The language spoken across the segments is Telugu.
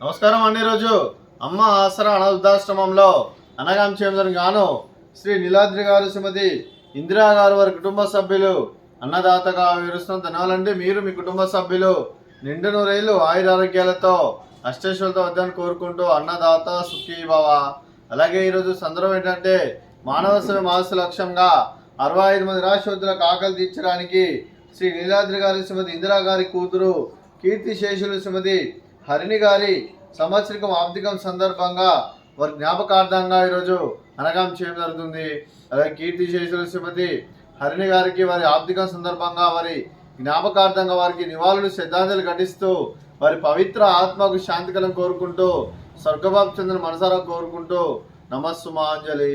నమస్కారం అండి. ఈరోజు అమ్మ ఆసరా అనాథాశ్రమంలో అనగాం చేయడం గాను శ్రీ నీలాద్రి గారు, శ్రీమతి ఇందిరా గారు వారి కుటుంబ సభ్యులు అన్నదాతగా వివరిస్తున్న ధన్యవాదాలండి. మీరు మీ కుటుంబ సభ్యులు నిండు నూరేళ్లు ఆయురారోగ్యాలతో అష్టైశ్వర్యాలతో వద్దని కోరుకుంటూ అన్నదాత సుఖీ భవ. అలాగే ఈరోజు సందర్భం ఏంటంటే మానవ సేవ మాస లక్ష్యంగా 65 మంది నిరాశ్రతులకు ఆకలి తీర్చడానికి శ్రీ నీలాద్రి గారి, శ్రీమతి ఇందిరా గారి కూతురు కీర్తిశేషులు శ్రీమతి హరిణి గారి సంవత్సరికం ఆబ్దికం సందర్భంగా వారి జ్ఞాపకార్థంగా ఈరోజు అనగాం చేయడం జరుగుతుంది. అలాగే కీర్తిశేషులు శ్రీమతి హరిణి గారికి వారి ఆబ్దికం సందర్భంగా వారి జ్ఞాపకార్థంగా వారికి నివాళులు శ్రద్ధాంజలి ఘటిస్తూ వారి పవిత్ర ఆత్మకు శాంతికలం కోరుకుంటూ స్వర్గభాపు చెందిన మనసారా కోరుకుంటూ నమస్సుమాంజలి.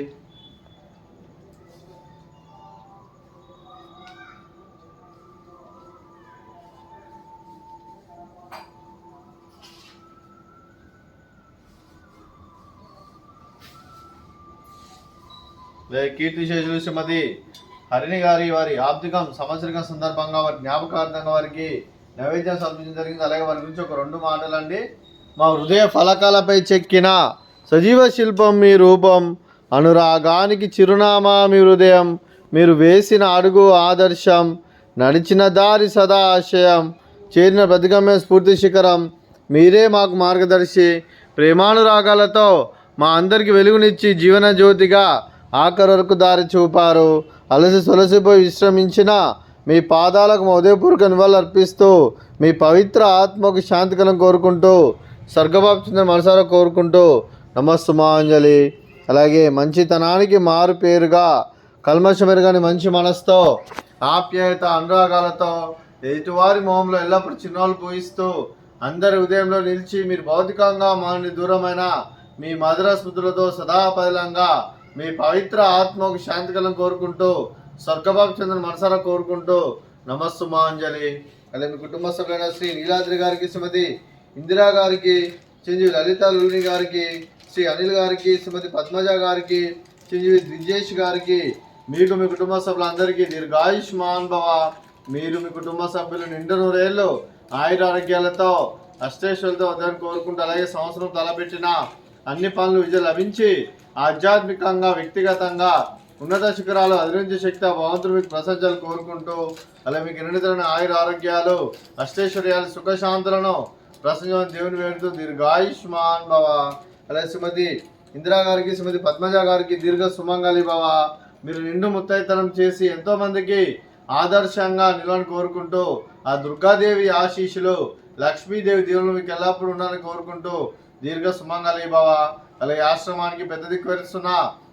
కీర్తిశేషులు శ్రీమతి హరిణి గారి వారి ఆబ్దికం సంవత్సరికం సందర్భంగా వారి జ్ఞాపకార్థంగా వారికి నైవేద్యం సమర్పించడం జరిగింది. అలాగే వారి గురించి ఒక 2 మాటలండి. మా హృదయ ఫలకాలపై చెక్కిన సజీవ శిల్పం మీ రూపం, అనురాగానికి చిరునామా మీ హృదయం, మీరు వేసిన అడుగు ఆదర్శం, నడిచిన దారి సదా ఆశయం, చేరిన ప్రతిగమ్య స్ఫూర్తి శిఖరం, మీరే మాకు మార్గదర్శి. ప్రేమానురాగాలతో మా అందరికీ వెలుగునిచ్చి జీవన జ్యోతిగా ఆఖరి వరకు దారి చూపారు. అలసి సొలసిపోయి విశ్రమించిన మీ పాదాలకు మా ఉదయపూర్వక నివాళులు అర్పిస్తూ మీ పవిత్ర ఆత్మకు శాంతికలం కోరుకుంటూ స్వర్గభాపు చెందిన మనసారా కోరుకుంటూ నమస్సుమాంజలి. అలాగే మంచితనానికి మారు పేరుగా కల్మషమెరుగని మంచి మనసుతో ఆప్యాయత అనురాగాలతో ఎదుటివారి మొహంలో ఎల్లప్పుడూ చిరునవ్వులు పూయిస్తూ అందరి ఉదయంలో నిలిచి మీరు భౌతికంగా మనని దూరమైన మీ మధుర స్మృతులతో సదాపదిలంగా మీ పవిత్ర ఆత్మకు శాంతికలం కోరుకుంటూ స్వర్గభాపు చెందిన మనసారా కోరుకుంటూ నమస్సుమాంజలి. అలాగే మీ కుటుంబ సభ్యులైన శ్రీ నీలాద్రి గారికి, శ్రీమతి ఇందిరా గారికి, చిరంజీవి లలిత లూని గారికి, శ్రీ అనిల్ గారికి, శ్రీమతి పద్మజ గారికి, చిరంజీవి ద్విజేష్ గారికి, మీకు మీ కుటుంబ సభ్యులందరికీ దీర్ఘాయుష్మాన్ భవ. మీరు మీ కుటుంబ సభ్యులు నిండు నూరేళ్ళు ఆయురారోగ్యాలతో అష్టైశ్వర్యాలతో వద్దని కోరుకుంటూ అలాగే సంవత్సరం తలపెట్టిన అన్ని పనులు విజయం లభించి ఆధ్యాత్మికంగా వ్యక్తిగతంగా ఉన్నత శిఖరాలు అధిరించే శక్తి భగవంతుడు మీకు ప్రసంజాలు కోరుకుంటూ అలాగే మీకు నిండితమైన ఆయుర ఆరోగ్యాలు అష్టైశ్వర్యాలు సుఖశాంతులను ప్రసంజం దేవుని వేడుతూ దీర్ఘాయుష్మాన్ భవ. అలాగే శ్రీమతి ఇందిరా గారికి, శ్రీమతి పద్మజ గారికి దీర్ఘ సుమంగళి భవ. మీరు నిండు ముత్తైతనం చేసి ఎంతోమందికి ఆదర్శంగా నిలవని కోరుకుంటూ ఆ దుర్గాదేవి ఆశీస్సులు లక్ష్మీదేవి దేవుళ్ళు మీకు ఎల్లప్పుడూ ఉండాలని కోరుకుంటూ దీర్ఘ సుమంగళి భవ. అలాగే ఆశ్రమానికి పెద్ద దిక్కు వహిస్తున్న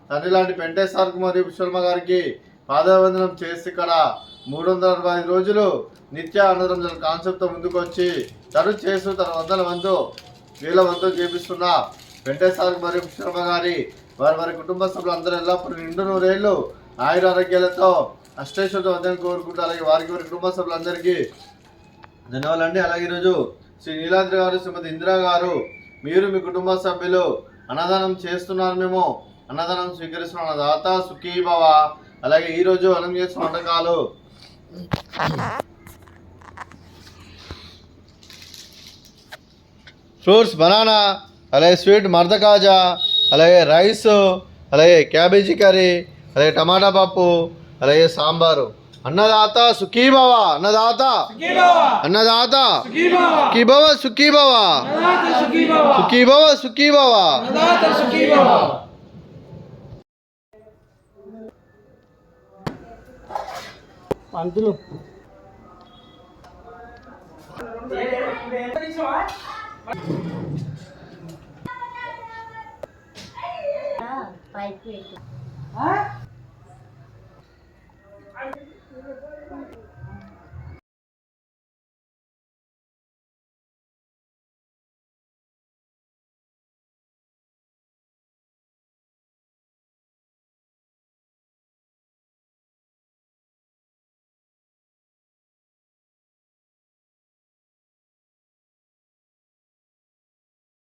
తండ్రి లాంటి పెంటేశ్వరకు మరియు విశ్వల్మ గారికి పాదవందనం చేసి ఇక్కడ 365 రోజులు నిత్య అన్నదానం కాన్సెప్ట్తో ముందుకు వచ్చి తను చేస్తూ తన 100 వంతు చేపిస్తున్న పెంటేశ్వరకు మరియు విశ్వల్మ గారి వారి కుటుంబ సభ్యులు అందరూ ఎల్లప్పుడూ నిండు నూరేళ్లు ఆయురారోగ్యాలతో అష్టైశ్వర్యంతో వద్దని కోరుకుంటూ అలాగే వారి కుటుంబ సభ్యులందరికీ ధన్యవాదాలండి. అలాగే ఈరోజు శ్రీ నీలాద్రి గారు, శ్రీమతి ఇందిరా గారు, మీరు మీ కుటుంబ సభ్యులు అన్నదానం చేస్తున్నారు. మేము అన్నదానం స్వీకరిస్తున్న అన్నదాత సుఖీ భవ. అలాగే ఈరోజు అన్నం చేస్తున్న వంటకాలు ఫ్రూట్స్ బనానా, అలాగే స్వీట్ మర్ద కాజా, అలాగే రైస్, అలాగే క్యాబేజీ కర్రీ, అలాగే టమాటా పప్పు, అలాగే సాంబారు. అన్నదాత సుఖీ భవ, అన్నదాత అన్నదాత సుఖీ భవ, సుఖీ భవ, సుఖీ భవ, సుఖీ భవ. పంతులు పైకి